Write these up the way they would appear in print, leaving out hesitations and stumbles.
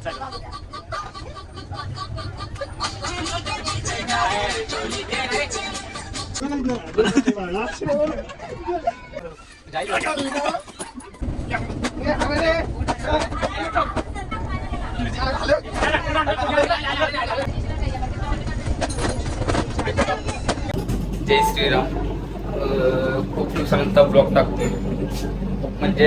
जय श्रीराम. खूप दिवसानंतर ब्लॉग टाकतोय, म्हणजे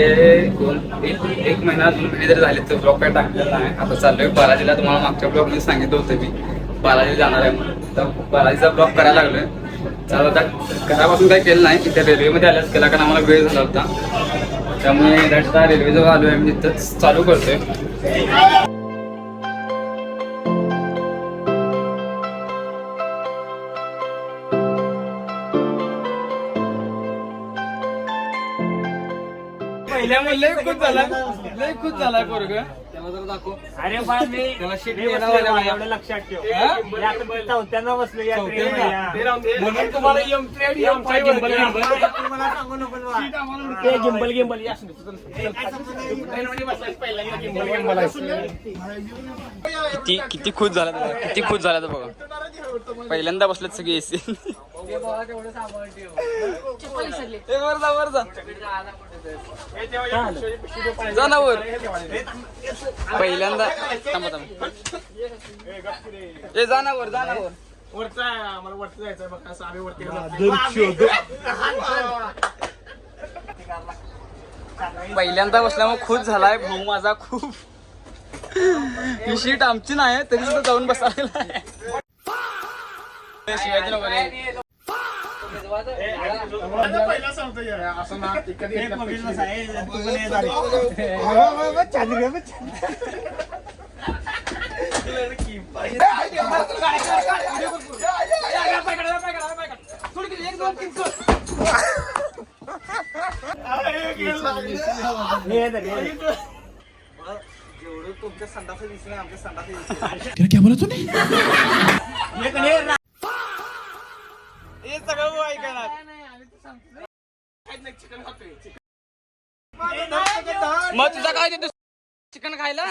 एक महिना 2 महिने जरी झाले तर ब्लॉग काय टाकलेला आहे. आता चाललोय बालाजीला. तुम्हाला मागच्या ब्लॉग मध्ये सांगितलं होतं मी बालाजी जाणार आहे म्हणून, तर बालाजीचा ब्लॉग करायला लागलोय. तर आता घरापासून काही केलं नाही, इथे रेल्वेमध्ये आल्यास केला कारण आम्हाला वेळ झाला होता, त्यामुळे आता रेल्वेजवळ आलो आहे. मी तिथंच चालू करतोय. लय खुश झालाय पोरग. त्याला जरा दाखव. अरे बा मी एवढं लक्षात ठेव. चौथ्यांना बसलो या म्हणून तुम्हाला सांगू नको. गिंबल किती खुश झाला, किती खुश झाला तर बघा. पहिल्यांदा बसलेत सगळे एसी. वर जा ना वर. पहिल्यांदा जा ना वर. पहिल्यांदा बसल्यामुळे खुश झालाय भाऊ माझा खूप. ही सीट आमची नाही तरी सुद्धा जाऊन बसायला. शिवाजी तुमच्या संडास दिसलं आमच्या संडास दिसलं. क्या बोला तूने? हे सगळं ऐकणार. मग तुझा काय देतो चिकन खायला?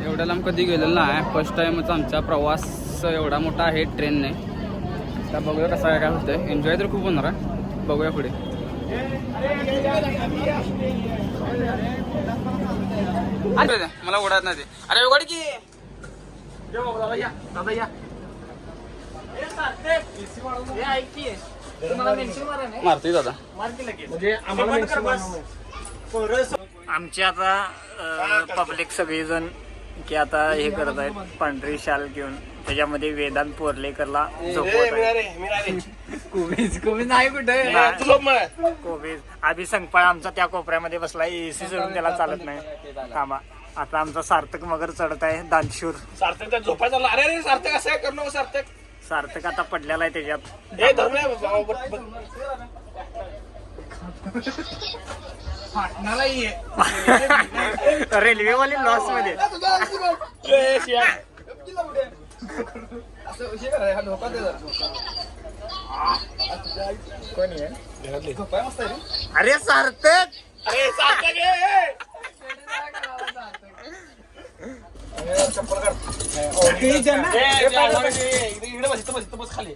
एवढ्या लांब कधी गेलेलं नाही. फर्स्ट टाइमच आमचा प्रवास एवढा मोठा आहे ट्रेनने. आता बघूया कसं काय होतंय. एन्जॉय तर खूप होणार आहे. बघूया पुढे. मला उडत नाही ते. अरे उघड की दादा या. मारतोय दादा. आमची आता पब्लिक सगळेजण की आता हे करत आहेत पांढरी शाल घेऊन. त्याच्यामध्ये वेदांत पोर्लेकरला कोबीज आधी संकपाळ आमचा त्या कोपऱ्यामध्ये बसला. एसी सोडून त्याला चालत नाही. थांबा आता आमचा सार्थक मगर चढत आहे दानशूर. सार्थक झोपा चालला. अरे सार्थक असं काय करू. सार्थक आता पडलेला आहे त्याच्यात. रेल्वेवाले लॉस मध्ये. अरे सार्थक. खाली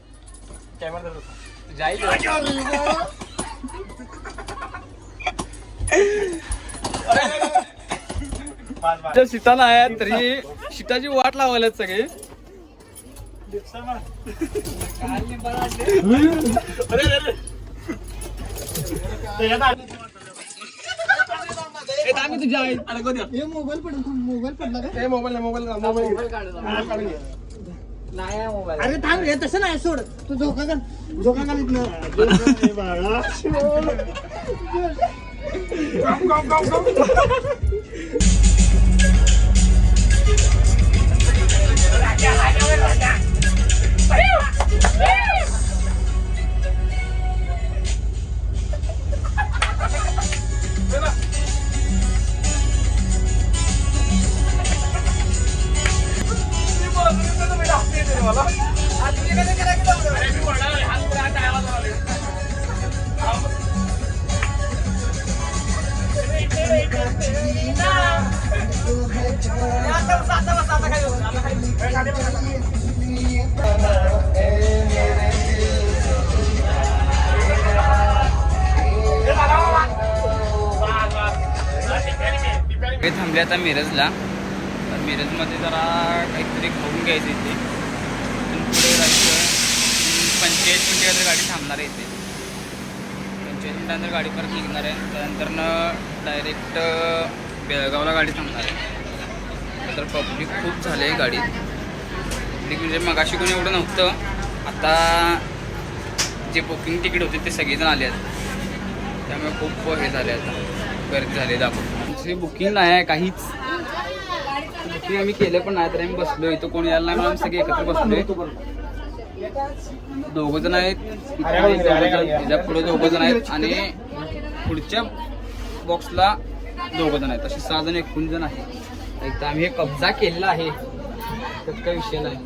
सीटा नाही तरी सीटाची वाट लावायला सगळे. मोबाईल अरे थांब रे तसं नाही सोड. तू धोका घाल इथनं. थांबले आता मिरजला. तर मिरजमध्ये जरा काहीतरी खाऊन घ्यायचं इथे. तिथून पुढे जायचं 45 मिनिटं गाडी थांबणार आहे इथे. 45 मिनिटानंतर गाडी परत निघणार आहे. त्यानंतर डायरेक्ट बेळगावला गाडी थांबणार आहे. तर पब्लिक खूप झाले आहे गाडीत. पब्लिक म्हणजे मगाशी कोणी एवढं नव्हतं. आता जे बुकिंग तिकीट होते ते सगळेजण आले आहेत. त्यामुळे खूप हे झाले आता गर्दी झाली दाखवतो. बुकिंग नाही आहे काहीच. बुकिंग आम्ही केलं पण नाही तर आम्ही बसलो. इथं कोणी यायला नाही म्हणून आम्ही सगळे एकत्र बसलोय. 2 जण आहेत इथल्या पुढे 2 जण आहेत आणि पुढच्या बॉक्सला 2 जण आहेत. असे 6 जण 1 जण आहेत. एकदा आम्ही हे कब्जा केलेला आहे. त्यात काही विषय नाही.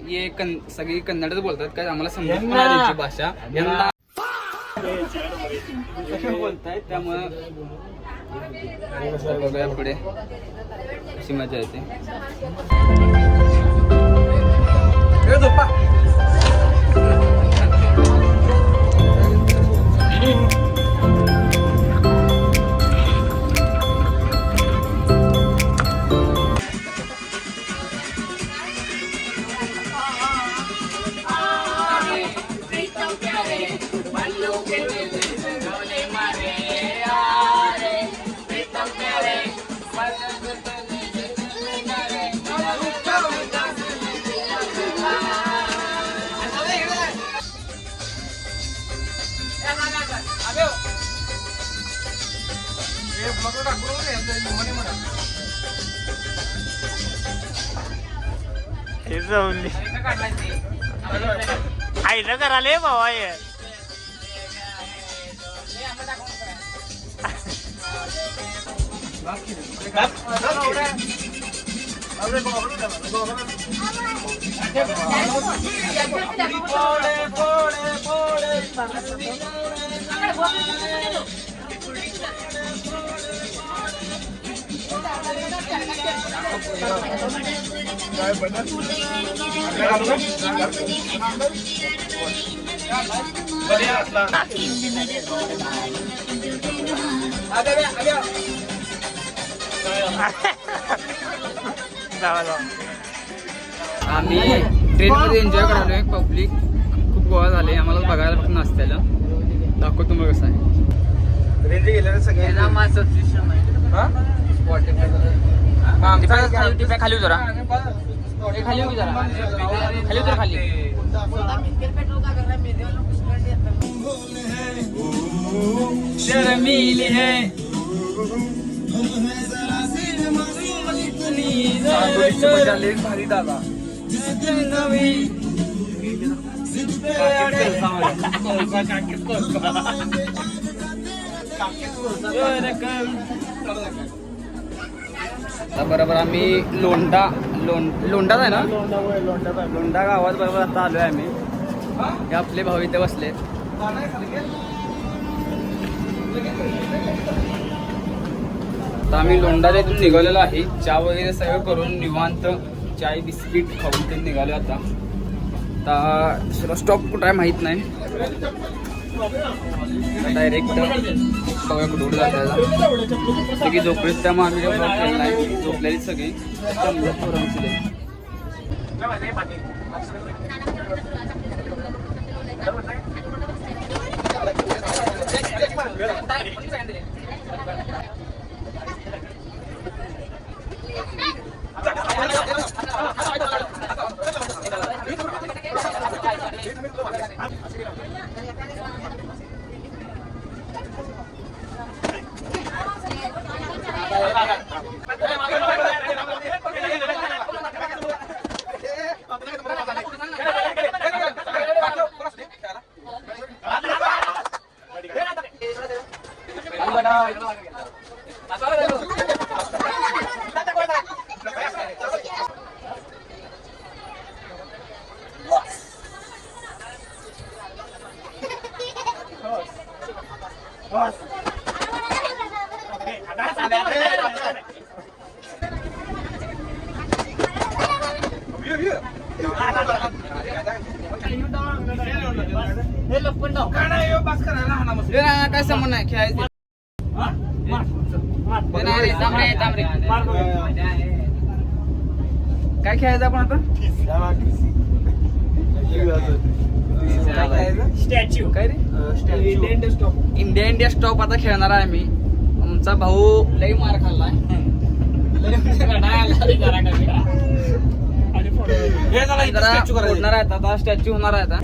हे सगळी कन्नडच बोलतात काय आम्हाला समजत पण नाही त्यांची भाषा. यांना बोलतायत त्यामुळं बघूया पुढे अशी मजा येते. आईनं कराले बाबा हे. आम्ही ट्रेनमध्ये एन्जॉय करालोय. पब्लिक खूप गोळा झाले. आम्हाला बघायला फक्त नाचत्याला दाखवतो मग कसं आहे. खाली जरा खाली जरा खाली उतर खाली. शर्मिली है भारी दादा. आता बरोबर आम्ही लोंढाच आहे ना. लोंढा गावात बरोबर आता आलोय आम्ही. हे आपले भाऊ इथे बसले. आता आम्ही लोंढाच्या इथून निघालेलो आहे. चहा वगैरे सगळं करून निवांत चाय बिस्किट खाऊन ते निघालो. आता दुसरा स्टॉप कुठं आहे माहीत नाही. डायरेक्ट बघा कुठं जायला. सगळी झोपलीच त्यामुळे आम्ही ब्लॉग केला नाही. झोपलेली सगळी काय संबंध नाही खेळायचं. काय खेळायचं आपण आता? स्टॅच्यू काय रे? इंडिया इंडिया स्टॉप आता खेळणार आहे मी. आमचा भाऊ लई मार खाल्लाय. जरा फोडणार आहे आता, स्टॅच्यू होणार आहे आता.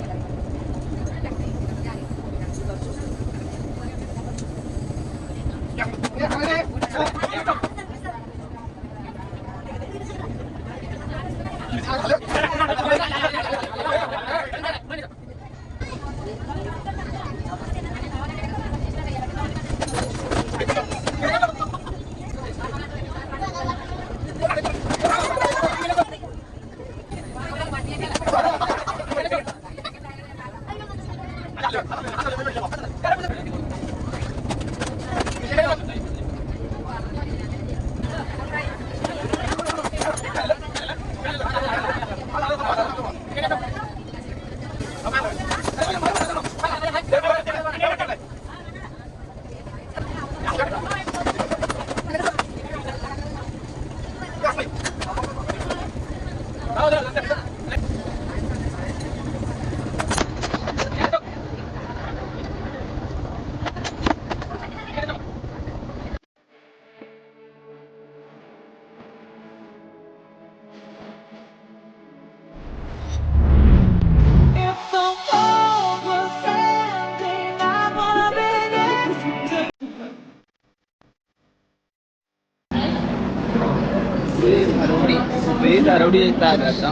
दारवडी एक तार आता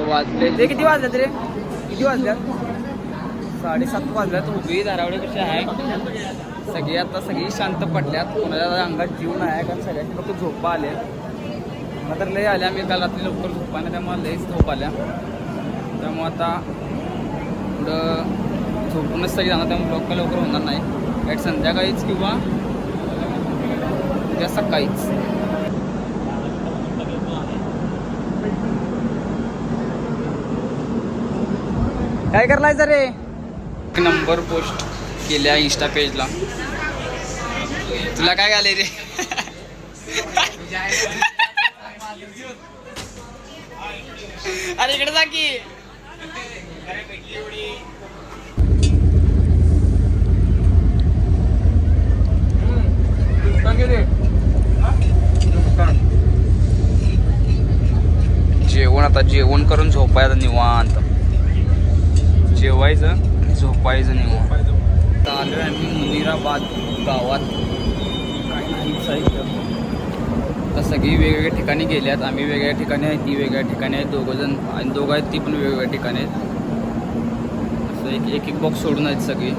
वाजले. ते किती वाजल्यात रे? किती वाजल्यात? 7:30 वाजल्यात. उभी धारावडी कशी आहे, सगळी आता सगळी शांत पडल्यात. कोणाच्या अंगात जीव नाही, कारण सगळ्यांनी फक्त झोपा आल्या. मला तर लय आल्या. मी काल रात्री लवकर झोपा नाही, त्यामुळे लईच झोप आल्या. त्यामुळे आता पुढं झोपूनच सगळी जाणार. त्यामुळे लवकर लवकर होणार नाही. वाईट संध्याकाळीच किंवा उद्या सकाळीच. काय करायचं रे? नंबर पोस्ट केल्या इंस्टा पेजला. तुला काय आले रे? अरे इकडे जा की. जेवण आता जेवण करून झोपायचं निवांत. जेवायचं झोपायचं निवांत. आलोय आम्ही मुनिराबाद गावात. काही नाही साहित्य. आता सगळी वेगवेगळ्या ठिकाणी गेल्यात. आम्ही वेगळ्या ठिकाणी आहे, ती वेगळ्या ठिकाणी आहे. दोघंजण आणि दोघं आहेत, ती पण वेगवेगळ्या ठिकाणी आहेत. असं एक एक बॉक्स सोडून आहेत सगळी.